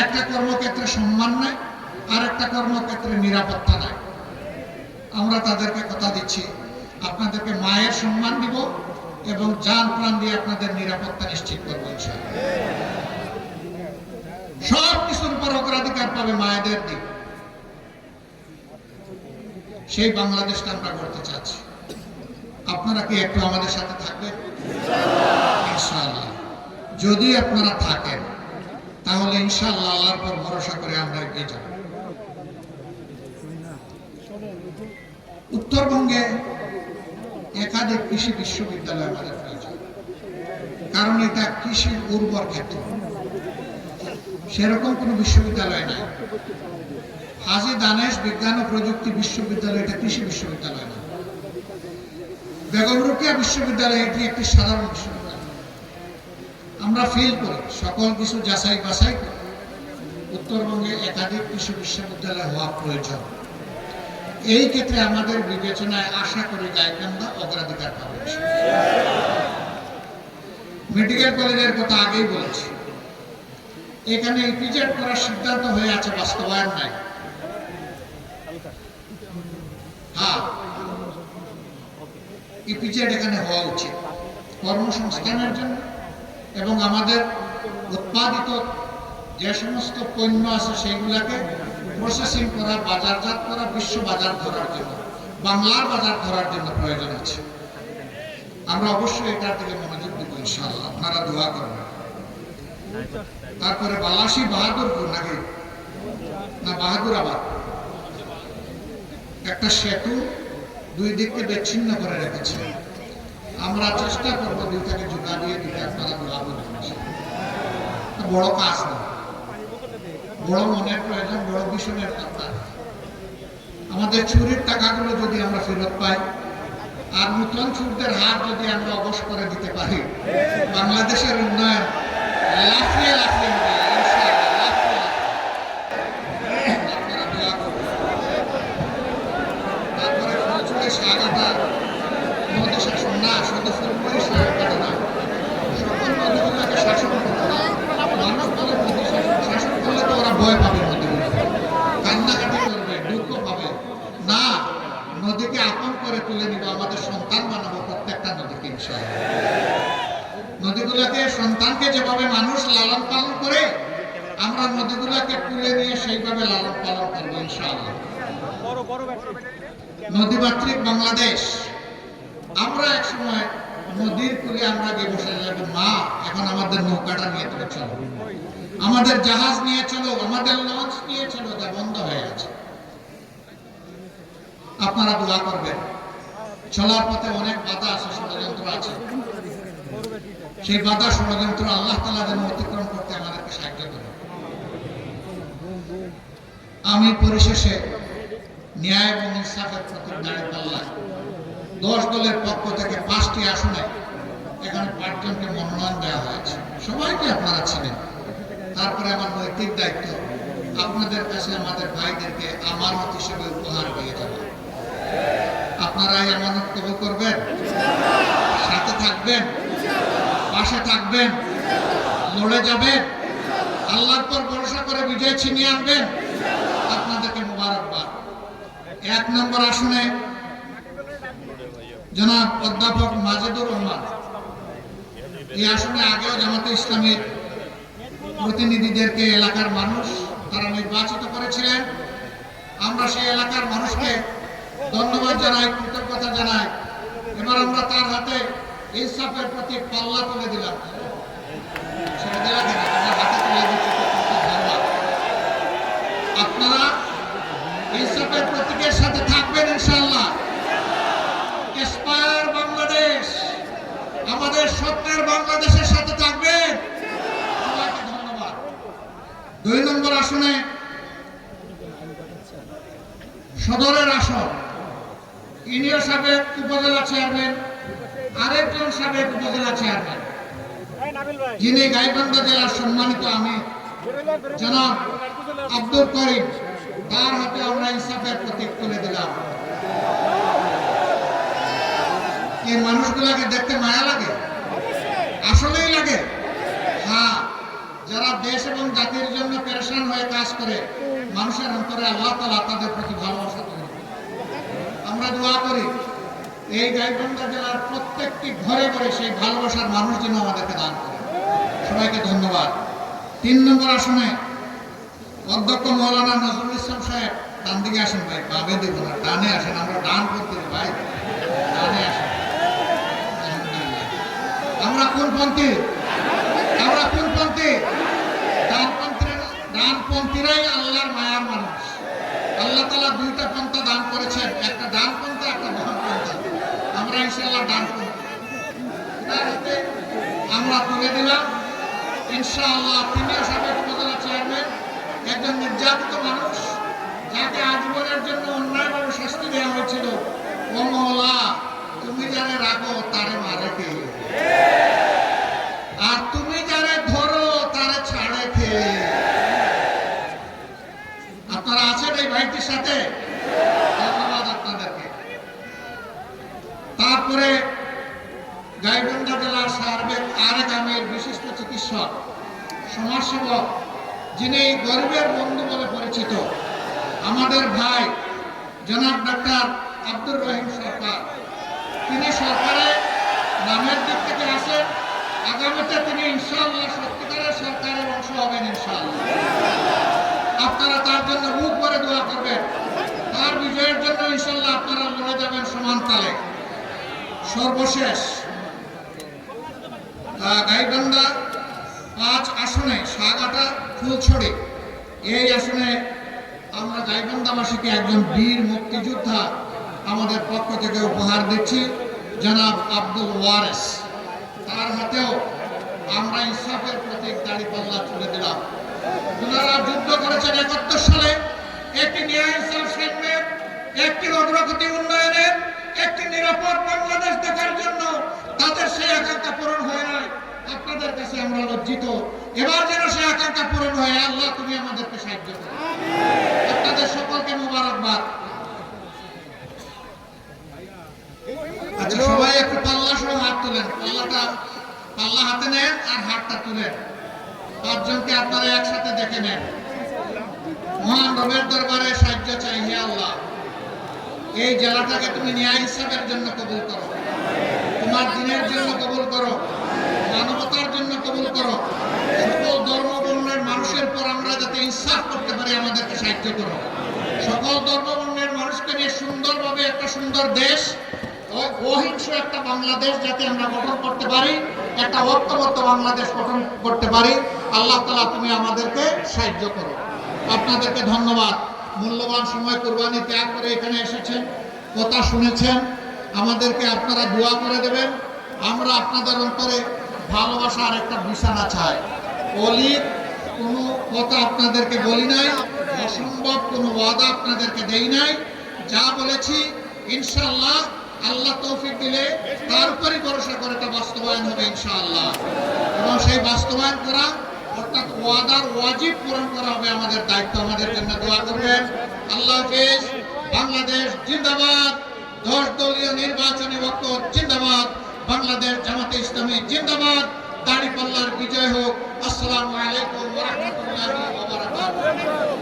একটা কর্মক্ষেত্রে সম্মান নাই, আর একটা কর্মক্ষেত্রে নিরাপত্তা নাই। আমরা তাদেরকে কথা দিচ্ছি, আপনাদেরকে মায়ের সম্মান দিব এবং জান প্রাণ দিয়ে আপনাদের নিরাপত্তা নিশ্চিত করবো ইনশাআল্লাহ। সব কিছুর উপর অগ্রাধিকার পাবে মায়েদের দিক। সেই বাংলাদেশটা আমরা করতে চাচ্ছি। আপনারা কি একটু আমাদের সাথে থাকবেন ইনশাআল্লাহ? যদি আপনারা থাকেন তাহলে ইনশাআল্লাহ আল্লাহর উপর ভরসা করে আমরা এগিয়ে যাব। উত্তরবঙ্গে একাধিক কৃষি বিশ্ববিদ্যালয় আমাদের প্রয়োজন, কারণ এটা কৃষির উর্বর ক্ষেত্র। সেরকম কোনো বিশ্ববিদ্যালয় নাই। হাজী দানেশ বিজ্ঞান ও প্রযুক্তি বিশ্ববিদ্যালয় এটা কৃষি বিশ্ববিদ্যালয় না। বেগম রোকেয়া বিশ্ববিদ্যালয় এটি একটি সাধারণ বিশ্ববিদ্যালয়। আমরা ফিল করি, সকল কিছু যাচাই বাছাই করি, উত্তরবঙ্গে একাধিক কৃষি বিশ্ববিদ্যালয় হওয়া প্রয়োজন। এই ক্ষেত্রে আমাদের বিবেচনায় আশা করি গাইবান্ধা অগ্রাধিকার পাবে। মেডিকেল কলেজের কথা আগেই বলেছি, এখানে ইপিজেড করার সিদ্ধান্ত হয়ে আছে, বাস্তবায়ন নাই। হ্যাঁ, ইপিজেড এখানে হওয়া উচিত কর্মসংস্থানের জন্য এবং আমাদের উৎপাদিত যে সমস্ত পণ্য আছে সেইগুলাকে প্রসেসিং করা, বাজারজাত করা, বিশ্ব বাজার ধরার জন্য, বাংলার বাজার ধরার জন্য প্রয়োজন আছে। আমরা অবশ্যই এটার দিকে মনোযোগ দিব ইনশাআল্লাহ, আপনারা দোয়া করবেন। তারপরে বালাসী বাহাদুরপুর নাকি না বাহাদুরাবাদ, একটা সেতু দুই দিককে বিচ্ছিন্ন করে রেখেছে। আমরা চেষ্টা করবো দুইটাকে জোড়া দিয়ে দিতে, আপনারা দোয়া করবেন। বড় কাজ না, বড় মনের প্রয়োজন, বড় ভীষণের দরকার। আমাদের চুরির টাকাগুলো যদি আমরা ফেরত পাই আর নতুন চুরদের হাত যদি আমরা অবশ করে দিতে পারি, বাংলাদেশের উন্নয়ন লাফিয়ে লাফিয়ে হবে ইনশাআল্লাহ, লাফিয়ে লাফিয়ে। আপনারা দোয়া করবেন। তারপরে ফুলচুরি সারাটা নদী শাসন না, শুধু ফুলপুরি সারাটা না, সকল নদীগুলোকে শাসন করতে হবে। মানুষ বলে নদী শাসন করলে তো ওরা ভয় পাবে, নদীগুলো কান্নাকাটি করবে, দুঃখ পাবে না। নদীকে আপন করে তুলে নিব, আমাদের সন্তান বানাবো প্রত্যেকটা নদীকে ইনশাআল্লাহ। নদীগুলোকে সন্তানকে যেভাবে মানুষ লালন পালন করে, আমরা নদীগুলোকে তুলে নিয়ে সেইভাবে লালন পালন করবো ইনশাআল্লাহ। নদীমাতৃক বাংলাদেশ। আমরা এক সময় নদীর কূলে আমরা গিয়ে বসে যাব, মা এখন আমাদের নৌকাটা নিয়ে তুমি চলো, আমাদের জাহাজ নিয়ে চলো, আমাদের লঞ্চ নিয়ে চলো, তা বন্ধ হয়ে আছে। আপনারা দোয়া করবেন। চলার পথে অনেক বাধা আছে, ষড়যন্ত্র আছে। সেই বাধা ষড়যন্ত্র আল্লাহ তাআলা যেন অতিক্রম করতে আমাদেরকে সাহায্য করে। আমি পরিশেষে ন্যায় এবং ইনসাফের প্রতি দাঁড়িপাল্লায় 10 দলের পক্ষ থেকে 5টি আসনে এখানে 5 জনকে মনোনয়ন দেওয়া হয়েছে। সবাইকে আপনারা ছিলেন। তারপরে আমার নৈতিক দায়িত্ব আপনাদের কাছে আমাদের ভাইদেরকে আমানত হিসেবে উপহার দিয়ে যাওয়া। আপনারা এই আমানত কবুল করবেন, সাথে থাকবেন, পাশে থাকবেন, লড়ে যাবেন, আল্লাহর পর ভরসা করে বিজয় ছিনিয়ে আনবেন। আপনাদেরকে মোবারকবাদ। 1 নম্বর আসনে জনাব অধ্যাপক মাজেদুর রহমান, এই আসনে আগেও জামাতে ইসলামীর প্রতিনিধিদেরকে এলাকার মানুষ তারা নির্বাচিত করেছিলেন। আমরা সেই এলাকার মানুষকে ধন্যবাদ জানাই, কৃতজ্ঞতা জানাই। এবার আমরা তার হাতে ইনসাফের প্রতি পাল্লা তুলে দিলাম। আপনারা ইনসাফের প্রতীকের সাথে থাকবেন ইনশাআল্লাহ। এসপায়ার বাংলাদেশ, আমাদের স্বপ্নের বাংলাদেশের সাথে থাকবেন। ধন্যবাদ। 2 নম্বর আসনে সদরের আসন, ইনিও সাবেক উপজেলা চেয়ারম্যান, আরেকজন সাবেক উপজেলা চেয়ারম্যান, যিনি গাইবান্ধা জেলার সম্মানিত আমি জনাব আব্দুল করিম, তার হাতে আমরা ইনসাফের প্রতীক তুলে দিলাম। এই মানুষগুলাকে দেখতে মায়া লাগে, আসলেই লাগে। হ্যাঁ, যারা দেশ এবং জাতির জন্য পেরেশান হয়ে কাজ করে, মানুষের অন্তরে আল্লাহ তাআলা তাদের প্রতি ভালোবাসা তৈরি করে। আমরা দোয়া করি এই গাইবান্ধা জেলার প্রত্যেকটি ঘরে ঘরে সেই ভালোবাসার মানুষ যেন আমাদেরকে দান করে। সবাইকে ধন্যবাদ। 3 নম্বর আসনে অধ্যক্ষ মৌলানা নজরুল ইসলাম সাহেব, ডান দিকে আসেন ভাই, বামে দেব না, ডানে আসেন, আমরা ডান করতে ভাই, ডানে আসেন। আমরা কোন পন্থী? আমরা কোন পন্থী? ডানপন্থীরাই আল্লাহর মায়ার মানুষ। আল্লাহ তাআলা 2টা পন্থা দান করেছেন, একটা ডান পন্থা, একটা বাম পন্থা। আমরা ইনশাআল্লাহ ডানপন্থী। আমরা তুলে দিলাম ইনশাআল্লাহ। তিনিও সাবেক উপজেলা চেয়ারম্যান, একজন নির্যাতিত মানুষ, যাকে আজীবনের জন্য অন্যায়ভাবে শাস্তি দেওয়া হয়েছিল। ও মওলা, তুমি যারে রাখো তারে মারে কে, আর তুমি যারে ধরো তারে ছাড়ে কে? আপনারা আছেন এই ভাইটির সাথে? ধন্যবাদ আপনাদেরকে। তারপরে গাইবান্ধা জেলার সার্বিক আরেক আমির, বিশিষ্ট চিকিৎসক, সমাজসেবক, যিনি গরিবের বন্ধু বলে পরিচিত, আমাদের ভাই জনাব ডাক্তার আব্দুর রহিম সরকার। তিনি সরকারে নামের দিক থেকে আসেন, আগামীতে তিনি ইনশাআল্লাহ সত্যিকারের সরকারের অংশ হবেন ইনশাআল্লাহ। আপনারা তার জন্য বুক ভরে দোয়া করবেন, তার বিজয়ের জন্য ইনশাআল্লাহ আপনারা লড়ে যাবেন সমান তালে। সর্বশেষ গাইবান্ধা 5 আসনে সাগাটা ফুলছড়ি, এই আসনে আমরা গাইবান্ধাবাসীকে একজন বীর মুক্তিযোদ্ধা আমাদের পক্ষ থেকে উপহার দিচ্ছি, জনাব আব্দুল ওয়ারেস। তার হাতেও আমরা ইনসাফের প্রতীক দাঁড়িপাল্লা তুলে দিলাম। ওনারা যুদ্ধ করেছেন 71 সালে, একটি ন্যায় ইনসাফ সাম্যের, একটি অগ্রগতি উন্নয়নের, একটি নিরাপদ বাংলাদেশ দেখার জন্য। তাদের সেই আকাঙ্ক্ষা পূরণ হয় নাই। আপনাদের কাছে আমরা লজ্জিত। এবার যেন সেই আকাঙ্ক্ষা পূরণ হয়, আল্লাহ তুমি আমাদেরকে সাহায্য করো। আপনাদের সকলকে মোবারকবাদ। আচ্ছা, সবাই একটু পাল্লা সহ হাত তুলেন, পাল্লা হাতে নেন আর হাতটা তুলেন। 5 জনকে আপনারা একসাথে দেখে নেন। মহান রবের দরবারে সাহায্য চাই। হে আল্লাহ, এই জেলাটাকে তুমি ন্যায় ইনসাফের জন্য কবুল করো, তোমার দিনের জন্য কবুল করো, মানবতার জন্য কবুল করো। সকল ধর্ম বর্ণের মানুষের পর আমরা যাতে ইনসাফ করতে পারি, আমাদেরকে সাহায্য করো। সকল ধর্ম বর্ণের মানুষকে নিয়ে সুন্দরভাবে একটা সুন্দর দেশ, অহিংস একটা বাংলাদেশ যাতে আমরা গঠন করতে পারি, একটা ঐক্যবদ্ধ বাংলাদেশ গঠন করতে পারি। আল্লাহ তাআলা তুমি আমাদেরকে সাহায্য করো। আপনাদেরকে ধন্যবাদ। মূল্যবান সময় কুরবানি ত্যাগ করে এখানে এসেছেন, কথা শুনেছেন, আমাদেরকে আপনারা দোয়া করে দেবেন। আমরা আপনাদের অন্তরে ভালোবাসার একটা বিছানা চাই। অলিক কোনো কথা আপনাদেরকে বলি নাই, অসম্ভব কোনো ওয়াদা আপনাদেরকে দেই নাই। যা বলেছি ইনশাআল্লাহ আল্লাহ তৌফিক দিলে তার উপরই ভরসা করে তা বাস্তবায়ন হবে ইনশাআল্লাহ। এবং সেই বাস্তবায়ন করা অর্থাৎ ওয়াদার ওয়াজিব পূরণ করা হবে আমাদের দায়িত্ব। আমাদের জন্য দোয়া করবেন। আল্লাহ হাফেজ। বাংলাদেশ জিন্দাবাদ। 10 দলীয় নির্বাচনী ঐক্য জিন্দাবাদ। বাংলাদেশ জামাতে ইসলামী জিন্দাবাদ। দাঁড়িপাল্লার বিজয় হোক। আসসালামু আলাইকুম ওয়া রাহমাতুল্লাহি ওয়া বারাকাতুহু।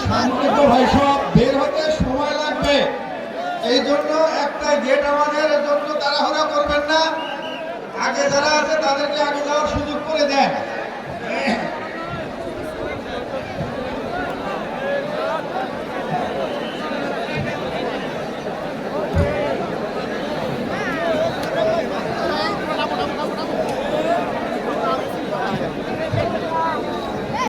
শান্তিত ভাই সব বের হতে সময় লাগবে, এই জন্য একটা গেট আমাদের জন্য তাড়াহুড়া করবেন না। আগে যারা আছে তাদেরকে আগে যাওয়ার সুযোগ করে দেন।